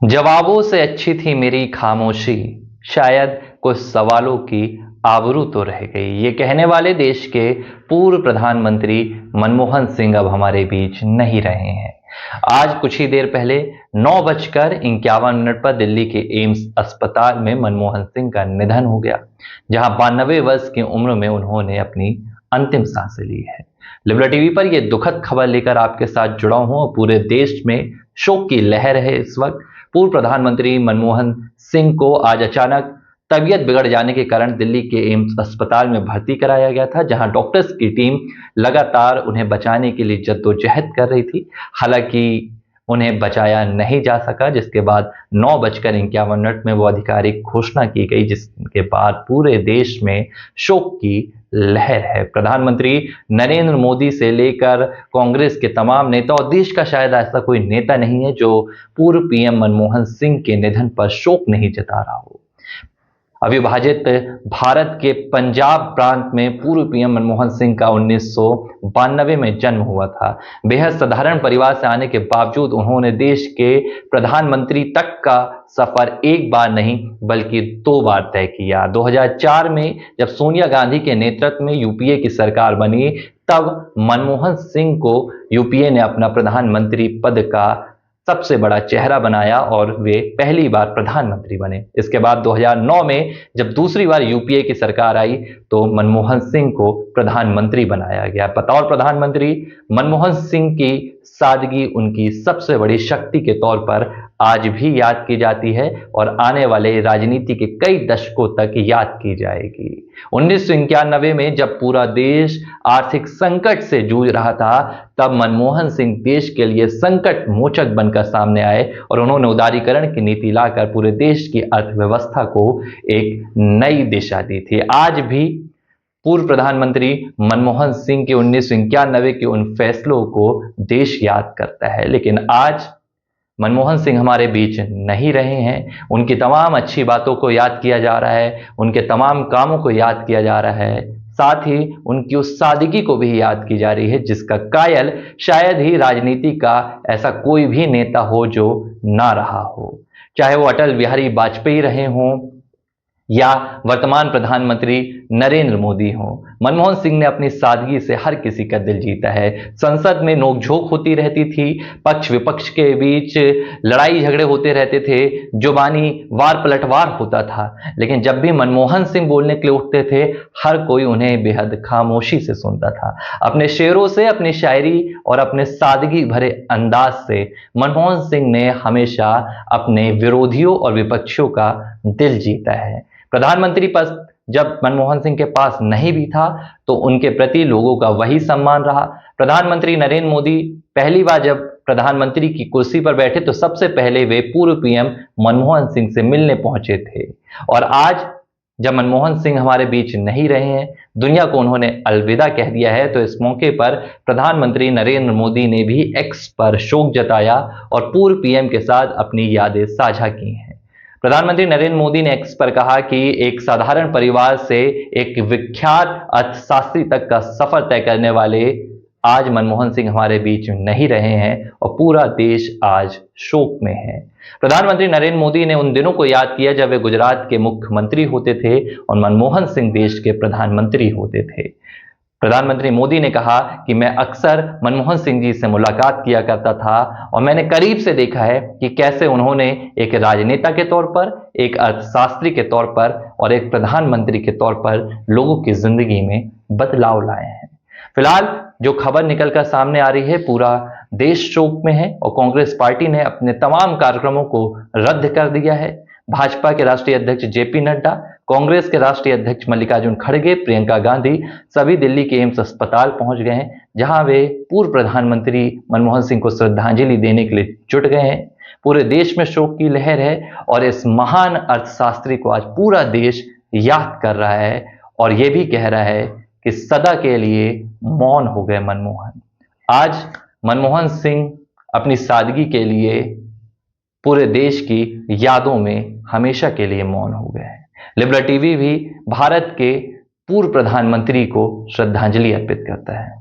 जवाबों से अच्छी थी मेरी खामोशी, शायद कुछ सवालों की आबरू तो रह गई। ये कहने वाले देश के पूर्व प्रधानमंत्री मनमोहन सिंह अब हमारे बीच नहीं रहे हैं। आज कुछ ही देर पहले 9:51 पर दिल्ली के एम्स अस्पताल में मनमोहन सिंह का निधन हो गया, जहां 92 वर्ष की उम्र में उन्होंने अपनी अंतिम सांसें ली है। लिबरल टीवी पर यह दुखद खबर लेकर आपके साथ जुड़ा हूं और पूरे देश में शोक की लहर है। इस वक्त पूर्व प्रधानमंत्री मनमोहन सिंह को आज अचानक तबीयत बिगड़ जाने के कारण दिल्ली के एम्स अस्पताल में भर्ती कराया गया था, जहां डॉक्टर्स की टीम लगातार उन्हें बचाने के लिए जद्दोजहद कर रही थी। हालांकि उन्हें बचाया नहीं जा सका, जिसके बाद 9:51 में वो आधिकारिक घोषणा की गई, जिसके बाद पूरे देश में शोक की लहर है। प्रधानमंत्री नरेंद्र मोदी से लेकर कांग्रेस के तमाम नेता और देश का शायद ऐसा कोई नेता नहीं है जो पूर्व पीएम मनमोहन सिंह के निधन पर शोक नहीं जता रहा हो। अविभाजित भारत के पंजाब प्रांत में पूर्व पीएम मनमोहन सिंह का 1992 में जन्म हुआ था। बेहद साधारण परिवार से आने के बावजूद उन्होंने देश के प्रधानमंत्री तक का सफर एक बार नहीं बल्कि 2 बार तय किया। 2004 में जब सोनिया गांधी के नेतृत्व में यूपीए की सरकार बनी, तब मनमोहन सिंह को यूपीए ने अपना प्रधानमंत्री पद का सबसे बड़ा चेहरा बनाया और वे पहली बार प्रधानमंत्री बने। इसके बाद 2009 में जब दूसरी बार यूपीए की सरकार आई तो मनमोहन सिंह को प्रधानमंत्री बनाया गया। बतौर प्रधानमंत्री मनमोहन सिंह की सादगी उनकी सबसे बड़ी शक्ति के तौर पर आज भी याद की जाती है और आने वाले राजनीति के कई दशकों तक याद की जाएगी। 1991 में जब पूरा देश आर्थिक संकट से जूझ रहा था, तब मनमोहन सिंह देश के लिए संकट मोचक बनकर सामने आए और उन्होंने उदारीकरण की नीति लाकर पूरे देश की अर्थव्यवस्था को एक नई दिशा दी थी। आज भी पूर्व प्रधानमंत्री मनमोहन सिंह के 1991 के उन फैसलों को देश याद करता है, लेकिन आज मनमोहन सिंह हमारे बीच नहीं रहे हैं। उनकी तमाम अच्छी बातों को याद किया जा रहा है, उनके तमाम कामों को याद किया जा रहा है, साथ ही उनकी उस सादगी को भी याद की जा रही है जिसका कायल शायद ही राजनीति का ऐसा कोई भी नेता हो जो ना रहा हो। चाहे वो अटल बिहारी वाजपेयी रहे हों या वर्तमान प्रधानमंत्री नरेंद्र मोदी हो, मनमोहन सिंह ने अपनी सादगी से हर किसी का दिल जीता है। संसद में नोकझोंक होती रहती थी, पक्ष विपक्ष के बीच लड़ाई झगड़े होते रहते थे, जुबानी वार पलटवार होता था, लेकिन जब भी मनमोहन सिंह बोलने के लिए उठते थे, हर कोई उन्हें बेहद खामोशी से सुनता था। अपने शेरों से, अपनी शायरी और अपने सादगी भरे अंदाज से मनमोहन सिंह ने हमेशा अपने विरोधियों और विपक्षियों का दिल जीता है। प्रधानमंत्री पद जब मनमोहन सिंह के पास नहीं भी था तो उनके प्रति लोगों का वही सम्मान रहा। प्रधानमंत्री नरेंद्र मोदी पहली बार जब प्रधानमंत्री की कुर्सी पर बैठे तो सबसे पहले वे पूर्व पीएम मनमोहन सिंह से मिलने पहुंचे थे, और आज जब मनमोहन सिंह हमारे बीच नहीं रहे हैं, दुनिया को उन्होंने अलविदा कह दिया है, तो इस मौके पर प्रधानमंत्री नरेंद्र मोदी ने भी एक्स पर शोक जताया और पूर्व पीएम के साथ अपनी यादें साझा की हैं। प्रधानमंत्री नरेंद्र मोदी ने एक्स पर कहा कि एक साधारण परिवार से एक विख्यात अर्थशास्त्री तक का सफर तय करने वाले आज मनमोहन सिंह हमारे बीच नहीं रहे हैं और पूरा देश आज शोक में है। प्रधानमंत्री नरेंद्र मोदी ने उन दिनों को याद किया जब वे गुजरात के मुख्यमंत्री होते थे और मनमोहन सिंह देश के प्रधानमंत्री होते थे। प्रधानमंत्री मोदी ने कहा कि मैं अक्सर मनमोहन सिंह जी से मुलाकात किया करता था और मैंने करीब से देखा है कि कैसे उन्होंने एक राजनेता के तौर पर, एक अर्थशास्त्री के तौर पर और एक प्रधानमंत्री के तौर पर लोगों की जिंदगी में बदलाव लाए हैं। फिलहाल जो खबर निकलकर सामने आ रही है, पूरा देश शोक में है और कांग्रेस पार्टी ने अपने तमाम कार्यक्रमों को रद्द कर दिया है। भाजपा के राष्ट्रीय अध्यक्ष जेपी नड्डा, कांग्रेस के राष्ट्रीय अध्यक्ष मल्लिकार्जुन खड़गे, प्रियंका गांधी सभी दिल्ली के एम्स अस्पताल पहुंच गए हैं, जहां वे पूर्व प्रधानमंत्री मनमोहन सिंह को श्रद्धांजलि देने के लिए जुट गए हैं। पूरे देश में शोक की लहर है और इस महान अर्थशास्त्री को आज पूरा देश याद कर रहा है और ये भी कह रहा है कि सदा के लिए मौन हो गए मनमोहन। आज मनमोहन सिंह अपनी सादगी के लिए पूरे देश की यादों में हमेशा के लिए मौन हो गए हैं। लिबरल टीवी भी भारत के पूर्व प्रधानमंत्री को श्रद्धांजलि अर्पित करता है।